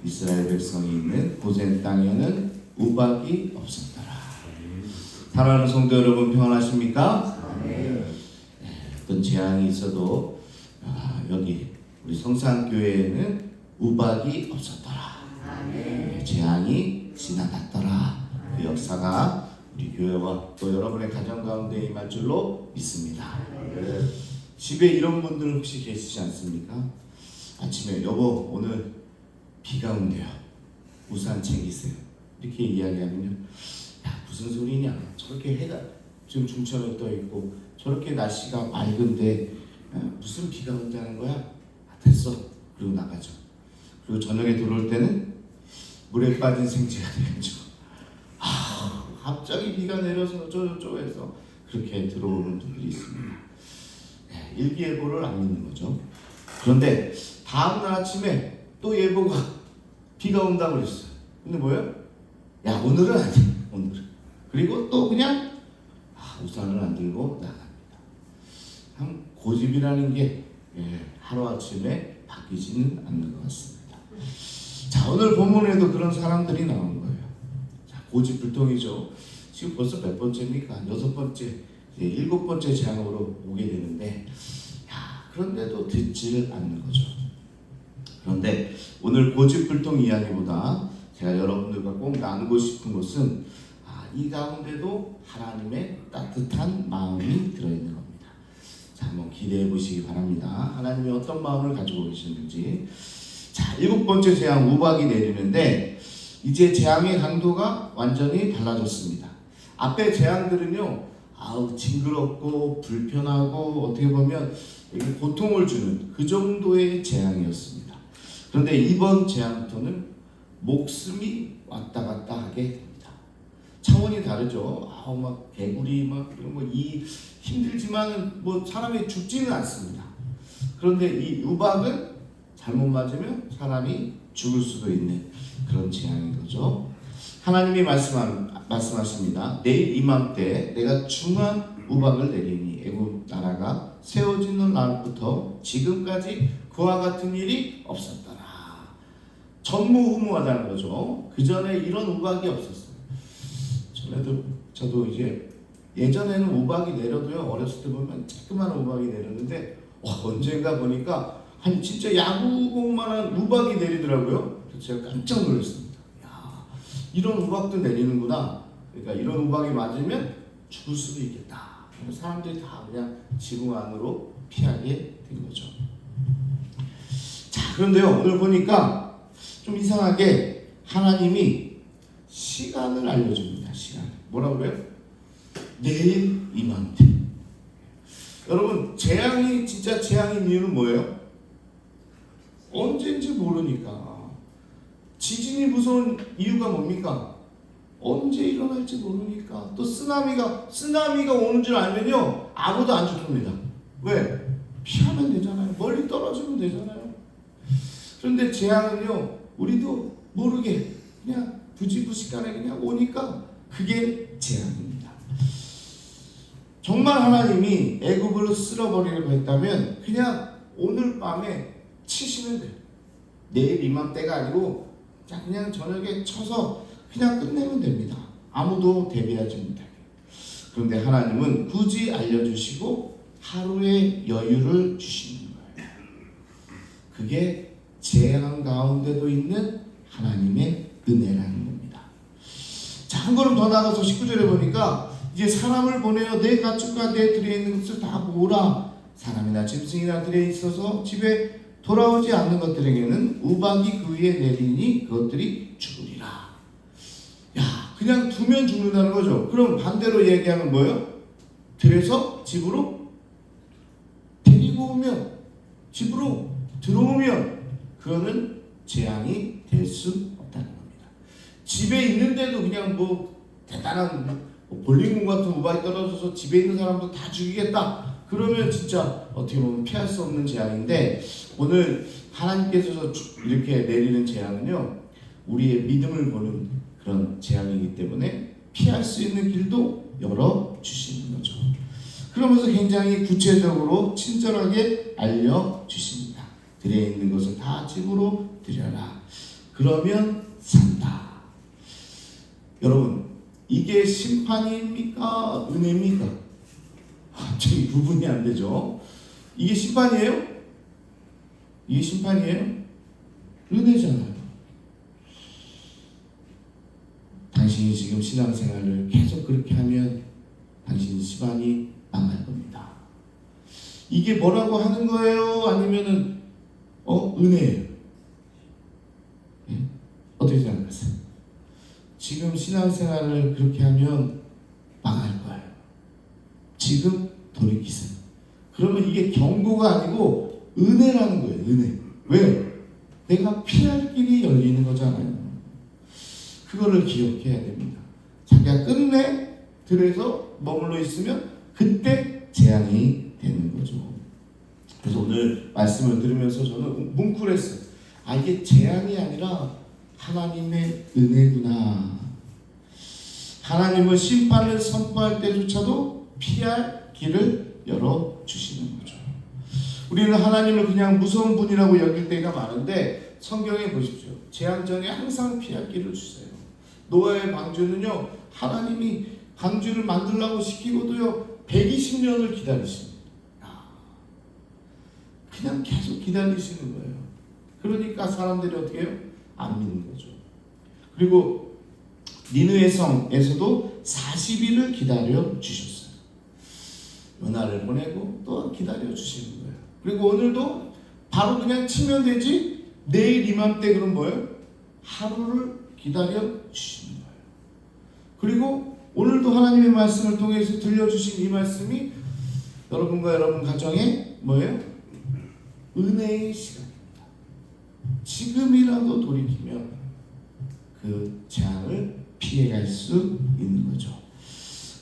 이스라엘 백성이 있는 고센 땅에는 우박이 없었더라. 사랑하는 성도 여러분, 평안하십니까? 어떤 재앙이 있어도 여기 우리 성산교회에는 우박이 없었더라. 재앙이 지나갔더라. 그 역사가 우리 교회와 또 여러분의 가정 가운데 임할 줄로 믿습니다. 집에 이런 분들 혹시 계시지 않습니까? 아침에 여보 오늘 비가 온대요. 우산 챙기세요. 이렇게 이야기하면요, 야 무슨 소리냐, 저렇게 해가 지금 중천에 떠 있고 저렇게 날씨가 맑은데 무슨 비가 온다는 거야? 됐어. 그리고 나가죠. 그리고 저녁에 들어올 때는 물에 빠진 생쥐가 돼가지고 갑자기 비가 내려서 어쩌고저쩌고 해서 그렇게 들어오는 분들이 있습니다. 일기예보를 안 믿는 거죠. 그런데 다음날 아침에 또 예보가 비가 온다고 그랬어요. 근데 뭐예요? 야 오늘은 아니야. 오늘은. 그리고 또 그냥 우산을 안 들고 나갑니다. 참 고집이라는 게 하루아침에 바뀌지는 않는 것 같습니다. 자, 오늘 본문에도 그런 사람들이 나온 거예요. 자, 고집불통이죠. 지금 벌써 몇 번째입니까? 6번째, 7번째 재앙으로 오게 되는데, 그런데도 듣지를 않는 거죠. 그런데 오늘 고집불통 이야기보다 제가 여러분들과 꼭 나누고 싶은 것은 이 가운데도 하나님의 따뜻한 마음이 들어있는 겁니다. 자, 한번 기대해 보시기 바랍니다. 하나님이 어떤 마음을 가지고 계시는지. 자, 7번째 재앙 우박이 내리는데 이제 재앙의 강도가 완전히 달라졌습니다. 앞에 재앙들은요, 징그럽고 불편하고 어떻게 보면 고통을 주는 그 정도의 재앙이었습니다. 그런데 이번 재앙부터는 목숨이 왔다 갔다 하게 됩니다. 차원이 다르죠. 막 개구리 막 이런 거 힘들지만 뭐 사람이 죽지는 않습니다. 그런데 이 우박은 잘못 맞으면 사람이 죽을 수도 있는 그런 재앙인 거죠. 하나님이 말씀하십니다. 내일 이맘때 내가 중한 우박을 내리니 애굽 나라가 세워지는 날부터 지금까지 그와 같은 일이 없었더라. 전무후무하다는 거죠. 그 전에 이런 우박이 없었어요. 저도 이제 예전에는 우박이 내려도요, 어렸을 때 보면 조그만 우박이 내렸는데 언젠가 보니까 한 진짜 야구공만한 우박이 내리더라고요. 그래서 제가 깜짝 놀랐습니다. 야, 이런 우박도 내리는구나. 그러니까 이런 우박이 맞으면 죽을 수도 있겠다. 사람들이 다 그냥 지붕 안으로 피하게 된 거죠. 자, 그런데요, 오늘 보니까 좀 이상하게 하나님이 시간을 알려줍니다. 시간. 뭐라고 그래요? 내일 이맘때. 여러분, 재앙이 진짜 재앙인 이유는 뭐예요? 언제인지 모르니까. 지진이 무서운 이유가 뭡니까? 언제 일어날지 모르니까. 또 쓰나미가 오는 줄 알면요, 아무도 안 죽습니다. 왜? 피하면 되잖아요. 멀리 떨어지면 되잖아요. 그런데 재앙은요, 우리도 모르게 그냥 부지부식간에 그냥 오니까 그게 재앙입니다. 정말 하나님이 애굽을 쓸어버리려고 했다면 그냥 오늘 밤에 치시면 돼요. 내일 이맘때가 아니고 그냥 저녁에 쳐서 그냥 끝내면 됩니다. 아무도 대비하지 못하게. 그런데 하나님은 굳이 알려주시고 하루의 여유를 주시는 거예요. 그게 재앙 가운데도 있는 하나님의 은혜라는 겁니다. 자, 한 걸음 더 나가서 19절에 보니까 이제 사람을 보내어 내 가축과 내 들에 있는 것을 다 모으라. 사람이나 짐승이나 들에 있어서 집에 돌아오지 않는 것들에게는 우박이 그 위에 내리니 그것들이 죽으리라. 야, 그냥 두면 죽는다는 거죠. 그럼 반대로 얘기하면 뭐예요? 들에서 집으로 데리고 오면, 집으로 들어오면 그거는 재앙이 될 수 없다는 겁니다. 집에 있는데도 그냥 대단한 볼링공 같은 우박이 떨어져서 집에 있는 사람도 다 죽이겠다. 그러면 진짜 어떻게 보면 피할 수 없는 재앙인데, 오늘 하나님께서 이렇게 내리는 재앙은요, 우리의 믿음을 보는 그런 재앙이기 때문에 피할 수 있는 길도 열어주시는 거죠. 그러면서 굉장히 구체적으로 친절하게 알려주십니다. 들에 있는 것을 다 집으로 들여라. 그러면 산다. 여러분, 이게 심판입니까? 은혜입니까? 갑자기 구분이 안 되죠. 이게 심판이에요? 이게 심판이에요? 은혜잖아요. 당신이 지금 신앙생활을 계속 그렇게 하면 당신 집안이 망할 겁니다. 이게 뭐라고 하는 거예요? 아니면은 은혜예요? 네? 어떻게 생각하세요? 지금 신앙생활을 그렇게 하면 망할 거예요. 지금 돌이키세요. 그러면 이게 경고가 아니고 은혜라는 거예요. 은혜. 왜? 내가 피할 길이 열리는 거잖아요. 그거를 기억해야 됩니다. 자기가 끝내 들에서 머물러 있으면 그때 재앙이 되는 거죠. 그래서 오늘 말씀을 들으면서 저는 뭉클했어요. 이게 재앙이 아니라 하나님의 은혜구나. 하나님은 심판을 선포할 때조차도 피할 길을 열어주시는 거죠. 우리는 하나님을 그냥 무서운 분이라고 여길 때가 많은데 성경에 보십시오. 재앙 전에 항상 피할 길을 주세요. 노아의 방주는요, 하나님이 방주를 만들라고 시키고도요 120년을 기다리십니다. 그냥 계속 기다리시는 거예요. 그러니까 사람들이 어떻게 해요? 안 믿는 거죠. 그리고 니느웨 성에서도 40일을 기다려 주셨어요. 연하를 보내고 또 기다려 주시는 거예요. 그리고 오늘도 바로 그냥 치면 되지, 내일 이맘때 그럼 뭐예요? 하루를 기다려 주시는 거예요. 그리고 오늘도 하나님의 말씀을 통해서 들려주신 이 말씀이 여러분과 여러분 가정에 뭐예요? 은혜의 시간입니다. 지금이라도 돌이키면 그 재앙을 피해갈 수 있는 거죠.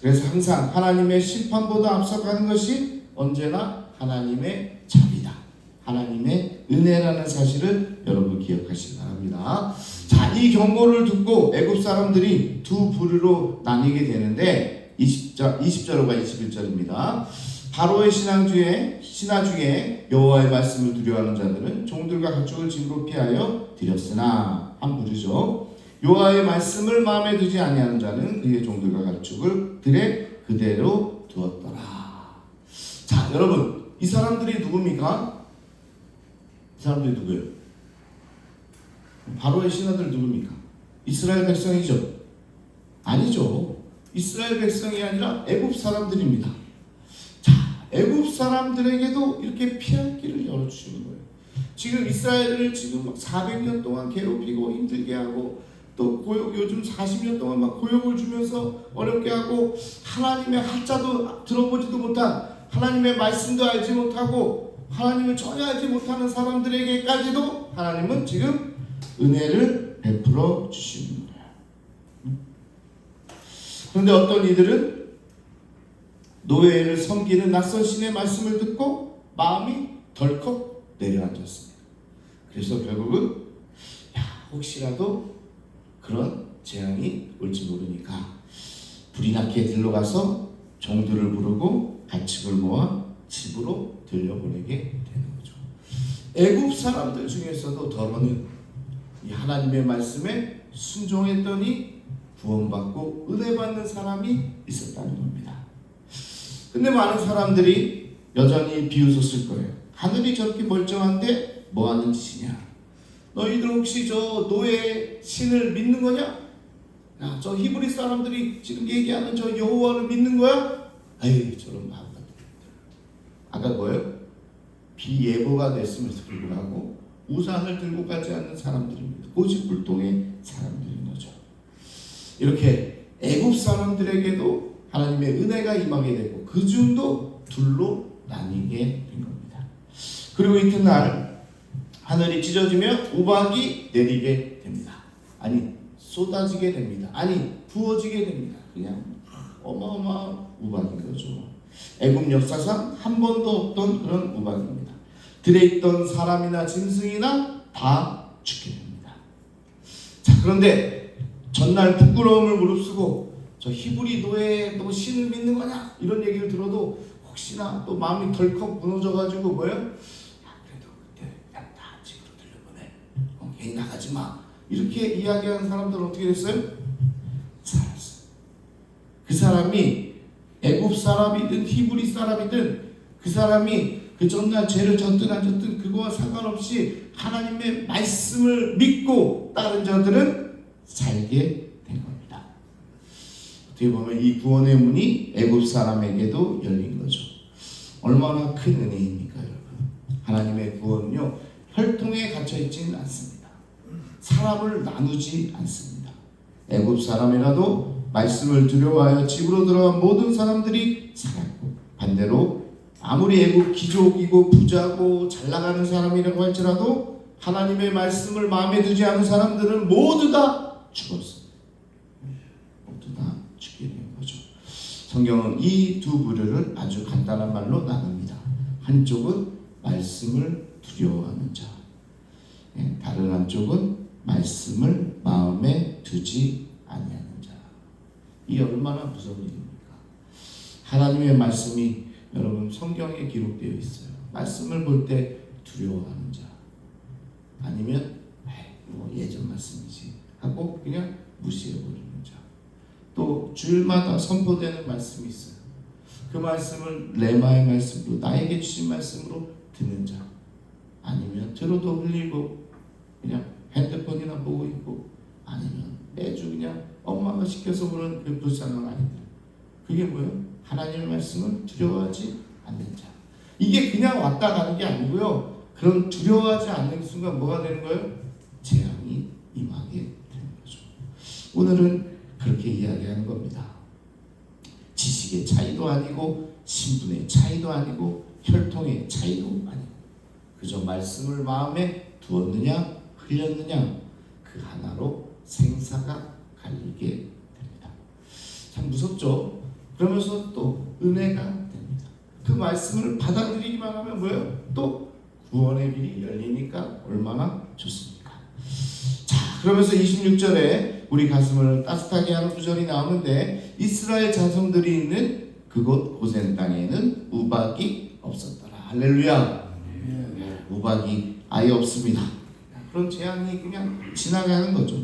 그래서 항상 하나님의 심판보다 앞서가는 것이 언제나 하나님의 자비다. 하나님의 은혜라는 사실을 여러분 기억하시기 바랍니다. 자, 이 경고를 듣고 애굽 사람들이 두 부류로 나뉘게 되는데 20절과 21절입니다. 바로의 신하 중에 여호와의 말씀을 두려워하는 자들은 종들과 가축을 집으로 피하여 드렸으나 한 부류죠. 여호와의 말씀을 마음에 두지 아니하는 자는 그의 종들과 가축을 들에 그대로 두었더라. 자, 여러분, 이 사람들이 누굽니까? 이 사람들이 누구예요? 바로의 신하들 누굽니까? 이스라엘 백성이죠? 아니죠. 이스라엘 백성이 아니라 애굽 사람들입니다. 자, 애굽 사람들에게도 이렇게 피할 길을 열어주시는 거예요. 지금 이스라엘을 지금 400년 동안 괴롭히고 힘들게 하고 또 요즘 40년 동안 막 고역을 주면서 어렵게 하고 하나님의 한자도 들어보지도 못한, 하나님의 말씀도 알지 못하고 하나님을 전혀 알지 못하는 사람들에게까지도 하나님은 지금 은혜를 베풀어 주시는 거예요. 그런데 어떤 이들은 노예를 섬기는 낯선 신의 말씀을 듣고 마음이 덜컥 내려앉았습니다. 그래서 결국은 혹시라도 그런 재앙이 올지 모르니까 불이 나게 들러가서 종들을 부르고 가축을 모아 집으로 들려보내게 되는 거죠. 애굽 사람들 중에서도 더러는 이 하나님의 말씀에 순종했더니 구원받고 은혜받는 사람이 있었다는 겁니다. 근데 많은 사람들이 여전히 비웃었을 거예요. 하늘이 저렇게 멀쩡한데 뭐하는 짓이냐? 너희들 혹시 저 노예 신을 믿는 거냐? 야, 저 히브리 사람들이 지금 얘기하는 저 여호와를 믿는 거야? 에이, 저런 바보 같은 것들. 아까 뭐예요? 비예보가 됐음에도 불구하고 우산을 들고 가지 않는 사람들입니다. 고집불통의 사람들인 거죠. 이렇게 애굽 사람들에게도 하나님의 은혜가 임하게 되고 그 중도 둘로 나뉘게 된 겁니다. 그리고 이튿날 하늘이 찢어지며 우박이 내리게 됩니다. 아니, 쏟아지게 됩니다. 아니, 부어지게 됩니다. 그냥 어마어마한 우박인 거죠. 애굽 역사상 한 번도 없던 그런 우박입니다. 들에 있던 사람이나 짐승이나 다 죽게 됩니다. 자, 그런데 전날 부끄러움을 무릅쓰고 저 히브리 노예 너 신을 믿는 거냐? 이런 얘기를 들어도 혹시나 또 마음이 덜컥 무너져가지고 뭐예요? 괜히 나가지 마. 이렇게 이야기하는 사람들은 어떻게 됐어요? 살았어요. 그 사람이 애굽 사람이든 히브리 사람이든 그 사람이 그 전날 죄를 졌든 안 졌든 그거와 상관없이 하나님의 말씀을 믿고 따른 자들은 살게 된 겁니다. 어떻게 보면 이 구원의 문이 애굽 사람에게도 열린 거죠. 얼마나 큰 은혜입니까, 여러분? 하나님의 구원은요, 혈통에 갇혀 있지는 않습니다. 사람을 나누지 않습니다. 애굽 사람이라도 말씀을 두려워하여 집으로 들어간 모든 사람들이 살았고, 반대로 아무리 애굽 귀족이고 부자고 잘 나가는 사람이라고 할지라도 하나님의 말씀을 마음에 두지 않은 사람들은 모두 다 죽었습니다. 모두 다 죽게 된 거죠. 성경은 이 두 부류를 아주 간단한 말로 나눕니다. 한쪽은 말씀을 두려워하는 자, 다른 한쪽은 말씀을 마음에 두지 아니하는 자. 이 얼마나 무서운 일입니까? 하나님의 말씀이 여러분 성경에 기록되어 있어요. 말씀을 볼 때 두려워하는 자, 아니면 뭐 예전 말씀이지 하고 그냥 무시해버리는 자, 또 주일마다 선포되는 말씀이 있어요. 그 말씀을 레마의 말씀으로, 나에게 주신 말씀으로 듣는 자, 아니면 들어도 흘리고 그냥 핸드폰이나 보고 있고, 아니면 매주 그냥 엄마가 시켜서 보는 그 불쌍한 아이들. 그게 뭐예요? 하나님의 말씀을 두려워하지 않는 자. 이게 그냥 왔다 가는 게 아니고요, 그런 두려워하지 않는 순간 뭐가 되는 거예요? 재앙이 임하게 되는 거죠. 오늘은 그렇게 이야기하는 겁니다. 지식의 차이도 아니고 신분의 차이도 아니고 혈통의 차이도 아니고 그저 말씀을 마음에 두었느냐 흘렸느냐, 그 하나로 생사가 갈리게 됩니다. 참 무섭죠? 그러면서 또 은혜가 됩니다. 그 말씀을 받아들이기만 하면 뭐예요? 또 구원의 길이 열리니까 얼마나 좋습니까? 자, 그러면서 26절에 우리 가슴을 따뜻하게 하는 구절이 나오는데, 이스라엘 자손들이 있는 그곳 고센 땅에는 우박이 없었더라. 할렐루야. 우박이 아예 없습니다. 그런 재앙이 그냥 지나가는 거죠.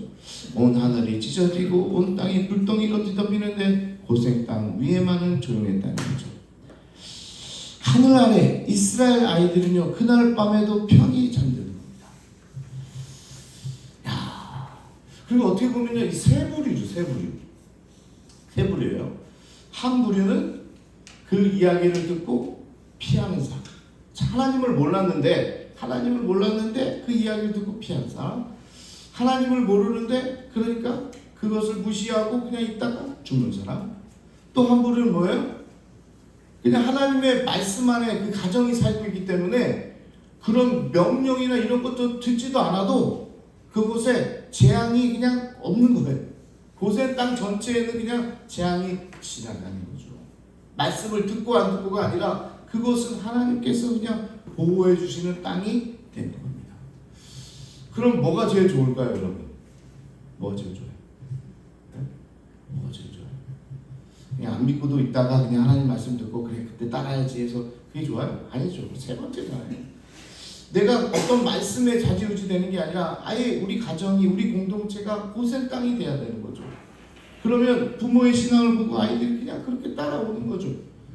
온 하늘이 찢어지고 온 땅이 불덩이로 뒤덮이는데 고센 땅 위에만은 조용했다는 거죠. 하늘 아래 이스라엘 아이들은요, 그날 밤에도 편히 잠드는 겁니다. 야, 그리고 어떻게 보면요, 이 세 부류죠, 세 부류예요. 한 부류는 그 이야기를 듣고 피하는 사람. 하나님을 몰랐는데 그 이야기를 듣고 피하는 사람. 하나님을 모르는데 그러니까 그것을 무시하고 그냥 있다가 죽는 사람. 또 한 부류는 뭐예요? 그냥 하나님의 말씀 안에 그 가정이 살고 있기 때문에 그런 명령이나 이런 것도 듣지도 않아도 그곳에 재앙이 그냥 없는 거예요. 고센 땅 전체에는 그냥 재앙이 지나가는 거죠. 말씀을 듣고 안 듣고가 아니라 그것은 하나님께서 그냥 보호해 주시는 땅이 되는 겁니다. 그럼 뭐가 제일 좋을까요, 여러분? 뭐가 제일 좋아요? 뭐가 제일 좋아요? 그냥 안 믿고도 있다가 그냥 하나님 말씀 듣고 그래 그때 따라야지 해서 그게 좋아요? 아니죠. 세 번째잖아요. 내가 어떤 말씀에 좌지우지 되는 게 아니라 아예 우리 가정이, 우리 공동체가 고센 땅이 돼야 되는 거죠. 그러면 부모의 신앙을 보고 아이들이 그냥 그렇게 따라오는 거죠.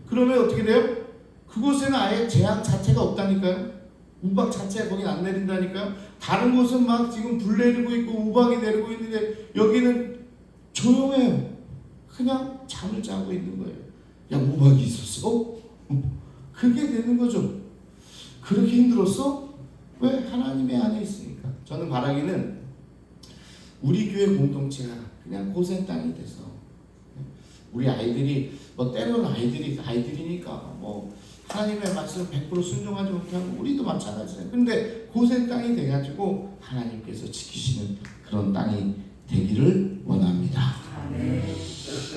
그러면 어떻게 돼요? 그곳에는 아예 재앙 자체가 없다니까요. 우박 자체가 거긴 안 내린다니까요. 다른 곳은 막 지금 불 내리고 있고 우박이 내리고 있는데 여기는 조용해요. 그냥 잠을 자고 있는 거예요. 야, 우박이 있었어? 그게 되는 거죠. 그렇게 힘들었어? 왜? 하나님의 안에 있으니까. 저는 바라기는 우리 교회 공동체가 그냥 고센 땅이 돼서 우리 아이들이 뭐 때로는 아이들이니까 뭐 하나님의 말씀을 100% 순종하지 못하고 우리도 마찬가지예요. 근데 고센 땅이 돼가지고 하나님께서 지키시는 그런 땅이 되기를 원합니다.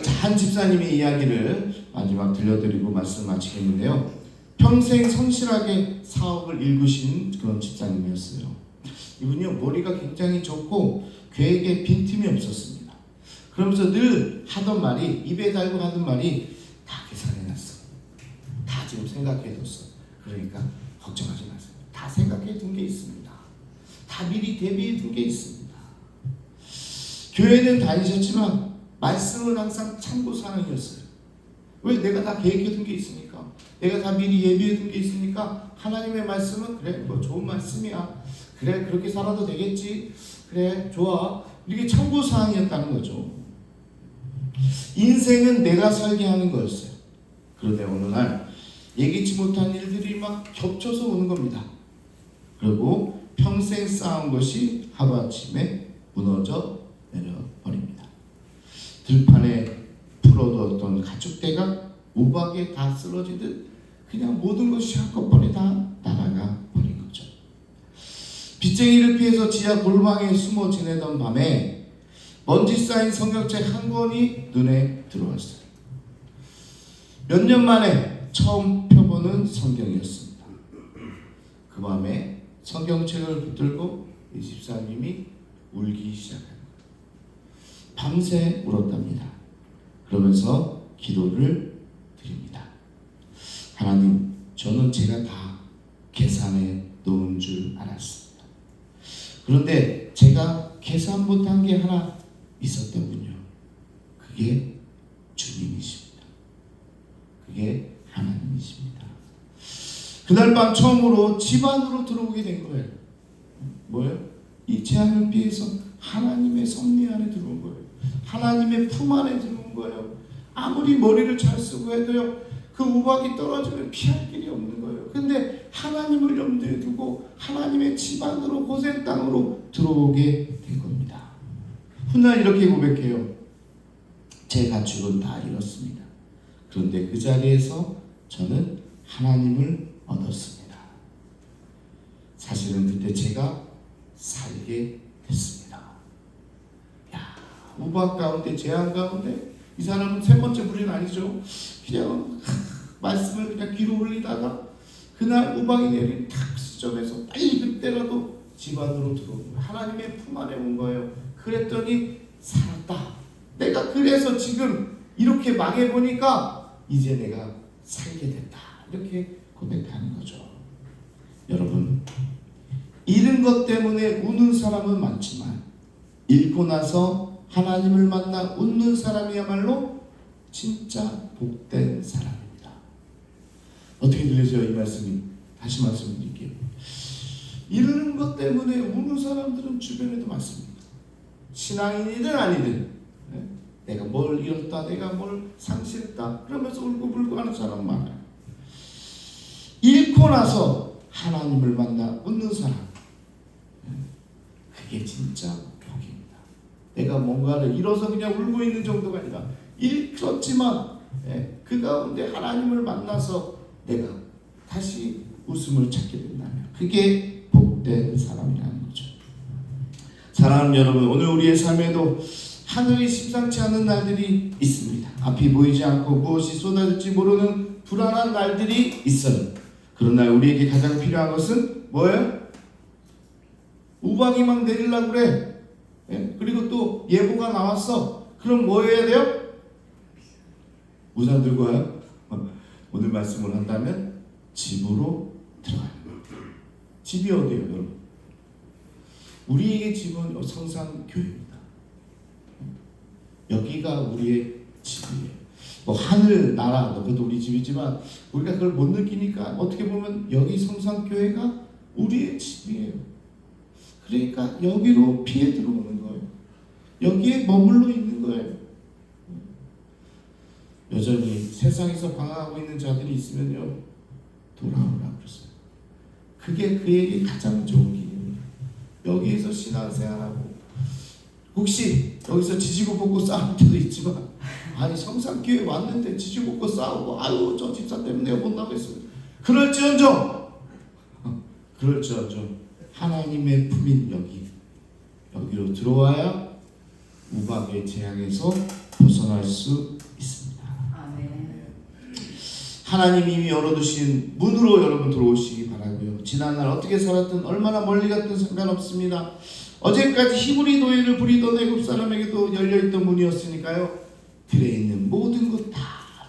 자, 한 집사님의 이야기를 마지막 들려드리고 말씀 마치겠는데요. 평생 성실하게 사업을 일구신 그런 집사님이었어요. 이분이요, 머리가 굉장히 좋고 계획에 빈틈이 없었습니다. 그러면서 늘 하던 말이, 입에 달고 하던 말이 다 계산해놨어. 다 지금 생각해뒀어. 그러니까 걱정하지 마세요. 다 생각해둔 게 있습니다. 다 미리 대비해둔 게 있습니다. 교회는 다니셨지만 말씀은 항상 참고사항이었어요. 왜? 내가 다 계획해둔 게 있으니까, 내가 다 미리 예비해둔 게 있으니까. 하나님의 말씀은 그래 뭐 좋은 말씀이야, 그래 그렇게 살아도 되겠지, 그래 좋아, 이게 참고사항이었다는 거죠. 인생은 내가 살게 하는 거였어요. 그런데 어느 날 예기치 못한 일들이 막 겹쳐서 오는 겁니다. 그리고 평생 쌓은 것이 하루아침에 무너져 내려버립니다. 들판에 풀어두었던 가축대가 우박에 다 쓰러지듯 그냥 모든 것이 한꺼번에 다 날아가 버린 거죠. 빚쟁이를 피해서 지하 골방에 숨어 지내던 밤에 먼지 쌓인 성경책 한 권이 눈에 들어왔어요. 몇 년 만에 처음 펴보는 성경이었습니다. 그 밤에 성경책을 붙들고 이 집사님이 울기 시작합니다. 밤새 울었답니다. 그러면서 기도를 드립니다. 하나님, 저는 제가 다 계산해 놓은 줄 알았습니다. 그런데 제가 계산 못한 게 하나 있었더군요. 그게 주님이십니다. 그게 하나님이십니다. 그날 밤 처음으로 집 안으로 들어오게 된 거예요. 뭐예요? 이 재앙을 피해서 하나님의 섭리 안에 들어온 거예요. 하나님의 품 안에 들어온 거예요. 아무리 머리를 잘 쓰고 해도요, 그 우박이 떨어지면 피할 길이 없는 거예요. 근데 하나님을 염두에 두고 하나님의 집 안으로, 고센 땅으로 들어오게 된 겁니다. 훗날 이렇게 고백해요. 제 가축은 다 잃었습니다. 그런데 그 자리에서 저는 하나님을 얻었습니다. 사실은 그때 제가 살게 됐습니다. 야, 우박 가운데, 재앙 가운데 이 사람은 세 번째 불은 아니죠. 그냥 말씀을 그냥 귀로 올리다가 그날 우박이 내린 탁 시점에서 빨리 그때라도 집 안으로 들어온 거예요. 하나님의 품 안에 온 거예요. 그랬더니 살았다. 내가 그래서 지금 이렇게 망해보니까 이제 내가 살게 됐다. 이렇게 고백하는 거죠. 여러분, 잃은 것 때문에 우는 사람은 많지만 잃고 나서 하나님을 만나 웃는 사람이야말로 진짜 복된 사람입니다. 어떻게 들리세요? 이 말씀이. 다시 말씀드릴게요. 잃는 것 때문에 우는 사람들은 주변에도 많습니다. 신앙인이든 아니든 내가 뭘 잃었다, 내가 뭘 상실했다 그러면서 울고불고 하는 사람 많아요. 잃고 나서 하나님을 만나 웃는 사람, 그게 진짜 복입니다. 내가 뭔가를 잃어서 그냥 울고 있는 정도가 아니라 잃었지만 그 가운데 하나님을 만나서 내가 다시 웃음을 찾게 된다면 그게 복된 사람이라는 거죠. 사랑하는 여러분, 오늘 우리의 삶에도 하늘이 심상치 않은 날들이 있습니다. 앞이 보이지 않고 무엇이 쏟아질지 모르는 불안한 날들이 있어요. 그런 날 우리에게 가장 필요한 것은 뭐예요? 우박이 막 내리려고 그래. 그리고 또 예보가 나왔어. 그럼 뭐 해야 돼요? 우산 들고 와요. 오늘 말씀을 한다면 집으로 들어가요. 집이 어디예요, 여러분? 우리에게 집은 성산교회입니다. 여기가 우리의 집이에요. 뭐 하늘, 나라, 그것도 우리 집이지만 우리가 그걸 못 느끼니까 어떻게 보면 여기 성산교회가 우리의 집이에요. 그러니까 여기로 피해 들어오는 거예요. 여기에 머물러 있는 거예요. 여전히 세상에서 방황하고 있는 자들이 있으면요, 돌아오라 그랬어요. 그게 그에게 가장 좋은 길입니다. 여기에서 신앙생활하고, 혹시 여기서 지지고 볶고 싸울 때도 있지만, 아니 성산교회 왔는데 지지고 볶고 싸우고, 아유 저 집사 때문에 내가 못 나가겠어요. 그럴지언정 하나님의 품인 여기로 들어와야 우박의 재앙에서 벗어날 수 있습니다. 아멘. 하나님이 이미 열어두신 문으로 여러분 들어오시기 바라고요. 지난날 어떻게 살았든 얼마나 멀리 갔든 상관없습니다. 어제까지 히브리 노예를 부리던 애굽 사람에게도 열려있던 문이었으니까요, 들에 있는 모든 것 다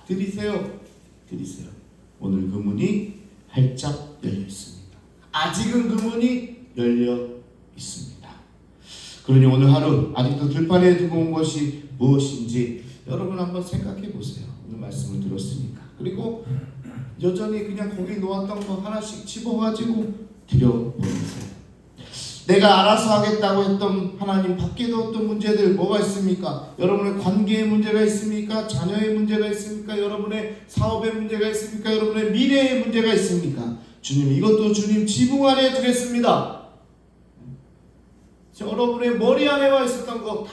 들이세요. 오늘 그 문이 활짝 열려 있습니다. 아직은 그 문이 열려 있습니다. 그러니 오늘 하루 아직도 들판에 두고 온 것이 무엇인지 여러분 한번 생각해 보세요. 오늘 말씀을 들었으니까. 그리고 여전히 그냥 거기 놓았던 거 하나씩 집어가지고 드려보세요. 내가 알아서 하겠다고 했던 하나님 밖에도 어떤 문제들 뭐가 있습니까? 여러분의 관계의 문제가 있습니까? 자녀의 문제가 있습니까? 여러분의 사업의 문제가 있습니까? 여러분의 미래의 문제가 있습니까? 주님, 이것도 주님 지붕 안에 두겠습니다. 여러분의 머리 안에 와 있었던 거 다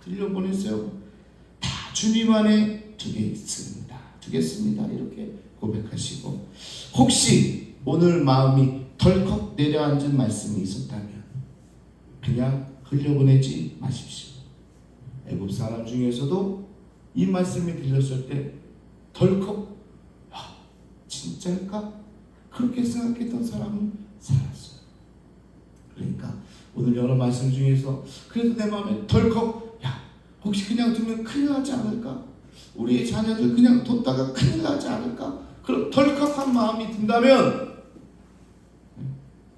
들려보내세요. 다 주님 안에 두겠습니다. 이렇게 고백하시고, 혹시 오늘 마음이 덜컥 내려앉은 말씀이 있었다면 그냥 흘려보내지 마십시오. 애굽 사람 중에서도 이 말씀이 들렸을 때 덜컥 진짜일까? 그렇게 생각했던 사람은 살았어요. 그러니까 오늘 여러 말씀 중에서 그래도 내 마음에 덜컥 혹시 그냥 두면 큰일 나지 않을까? 우리의 자녀들 그냥 뒀다가 큰일 나지 않을까? 그런 덜컥한 마음이 든다면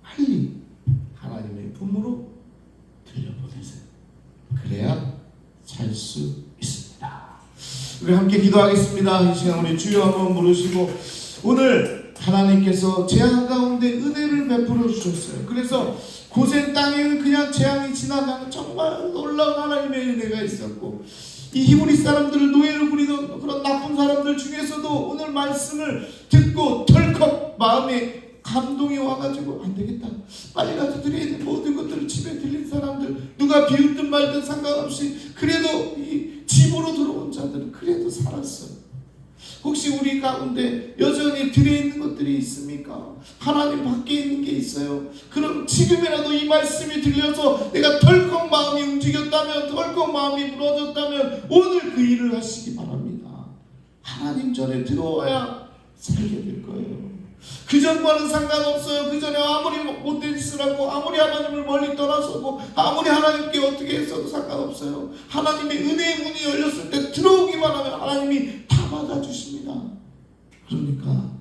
빨리 하나님의 품으로 들려보내세요. 그래야 살 수 있습니다. 우리 함께 기도하겠습니다. 이 시간 우리 주여 한번 부르시고, 오늘 하나님께서 재앙 가운데 은혜를 베풀어 주셨어요. 그래서 고센 땅에는 그냥 재앙이 지나가는 정말 놀라운 하나님의 은혜가 있었고, 이 히브리 사람들을 노예로 부리던 그런 나쁜 사람들 중에서도 오늘 말씀을 듣고 덜컥 마음에 감동이 와가지고 안 되겠다, 빨리 가서 드리는 모든 것들을 집에 들린 사람들, 누가 비웃든 말든 상관없이 그래도 이 집으로 들어온 자들은 그래도 살았어요. 혹시 우리 가운데 여전히 들여있는 것들이 있습니까? 하나님 밖에 있는 게 있어요. 그럼 지금이라도 이 말씀이 들려서 내가 덜컥 마음이 움직였다면, 덜컥 마음이 무너졌다면 오늘 그 일을 하시기 바랍니다. 하나님 전에 들어와야 살게 될 거예요. 그 전과는 상관없어요. 그 전에 아무리 못된 짓을 하고 아무리 하나님을 멀리 떠나서고 아무리 하나님께 어떻게 했어도 상관없어요. 하나님의 은혜의 문이 열렸을 때 들어오기만 하면 하나님이 다 받아주십니다. 그러니까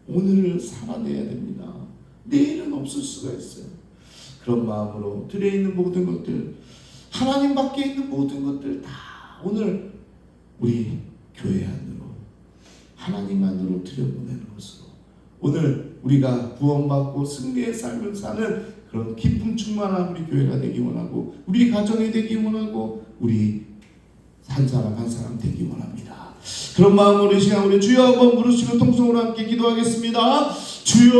오늘을 살아내야 됩니다. 내일은 없을 수가 있어요. 그런 마음으로 들여있는 모든 것들, 하나님 밖에 있는 모든 것들 다 오늘 우리 교회 안으로, 하나님 안으로 들여보내는 것으로 오늘 우리가 구원받고 승리의 삶을 사는 그런 기쁨 충만한 우리 교회가 되기 원하고, 우리 가정이 되기 원하고, 우리 한 사람 한 사람 되기 원합니다. 그런 마음으로 이 시간 우리 주여 한번 부르시고 통성으로 함께 기도하겠습니다. 주여.